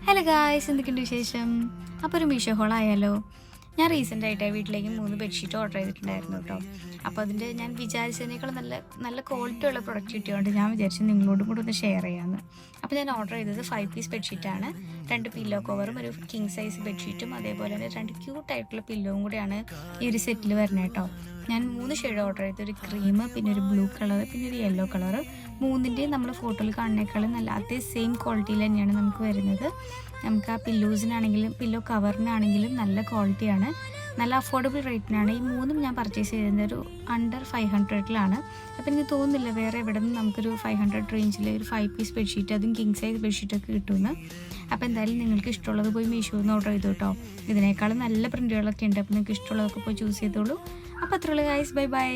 Hello guys, എന്തൊക്കെയുണ്ട് വിശേഷം? അപ്പോൾ ഒരു മീഷോ ഹോൾ ആയാലോ? ഞാൻ റീസെൻ്റായിട്ട് വീട്ടിലേക്ക് 3 ബെഡ്ഷീറ്റ് ഓർഡർ ചെയ്തിട്ടുണ്ടായിരുന്നു കേട്ടോ. അപ്പോൾ അതിൻ്റെ ഞാൻ വിചാരിച്ചതിനേക്കാൾ നല്ല നല്ല ക്വാളിറ്റി ഉള്ള പ്രൊഡക്റ്റ് കിട്ടിയതുകൊണ്ട് ഞാൻ വിചാരിച്ചു നിങ്ങളോടും കൂടെ ഒന്ന് ഷെയർ ചെയ്യാമെന്ന്. അപ്പോൾ ഞാൻ ഓർഡർ ചെയ്തത് 5 പീസ് ബെഡ്ഷീറ്റാണ്. 2 പില്ലോ കവറും ഒരു കിങ് സൈസ് ബെഡ്ഷീറ്റും അതേപോലെ തന്നെ 2 ക്യൂട്ടായിട്ടുള്ള പില്ലോവും കൂടെയാണ് ഈ ഒരു സെറ്റിൽ വരുന്നത് കേട്ടോ. ഞാൻ 3 ഷെയ്ഡ് ഓർഡർ ചെയ്തു. ഒരു ക്രീം, പിന്നെ ഒരു ബ്ലൂ കളർ, പിന്നെ ഒരു യെല്ലോ കളർ. മൂന്നിൻ്റെയും നമ്മൾ ഫോട്ടോയിൽ കാണുന്നേക്കാളും നല്ല അതേ സെയിം ക്വാളിറ്റിയിൽ തന്നെയാണ് നമുക്ക് വരുന്നത്. നമുക്ക് ആ പില്ലോസിനാണെങ്കിലും പില്ലോ കവറിനാണെങ്കിലും നല്ല ക്വാളിറ്റിയാണ്, നല്ല അഫോർഡബിൾ റേറ്റിനാണ്. ഈ 3ഉം ഞാൻ പർച്ചേസ് ചെയ്തത് ഒരു അണ്ടർ 500-ലാണ്. അപ്പോൾ എനിക്ക് തോന്നുന്നില്ല വേറെ എവിടെ നിന്ന് നമുക്കൊരു 500 റേഞ്ചിൽ ഒരു 5 പീസ് ബെഡ്ഷീറ്റ്, അതും കിങ് സൈസ് ബെഡ്ഷീറ്റൊക്കെ കിട്ടുമെന്ന്. അപ്പോൾ എന്തായാലും നിങ്ങൾക്ക് ഇഷ്ടമുള്ളത് പോയി മീഷോന്ന് ഓർഡർ ചെയ്തു കേട്ടോ. ഇതിനേക്കാളും നല്ല പ്രിൻറ്റുകളൊക്കെ ഉണ്ട്. അപ്പോൾ നിങ്ങൾക്ക് ഇഷ്ടമുള്ളതൊക്കെ പോയി ചൂസ് ചെയ്തോളൂ. അപ്പോൾ അത്രയുള്ളൂ ഗൈസ്, ബൈ ബൈ.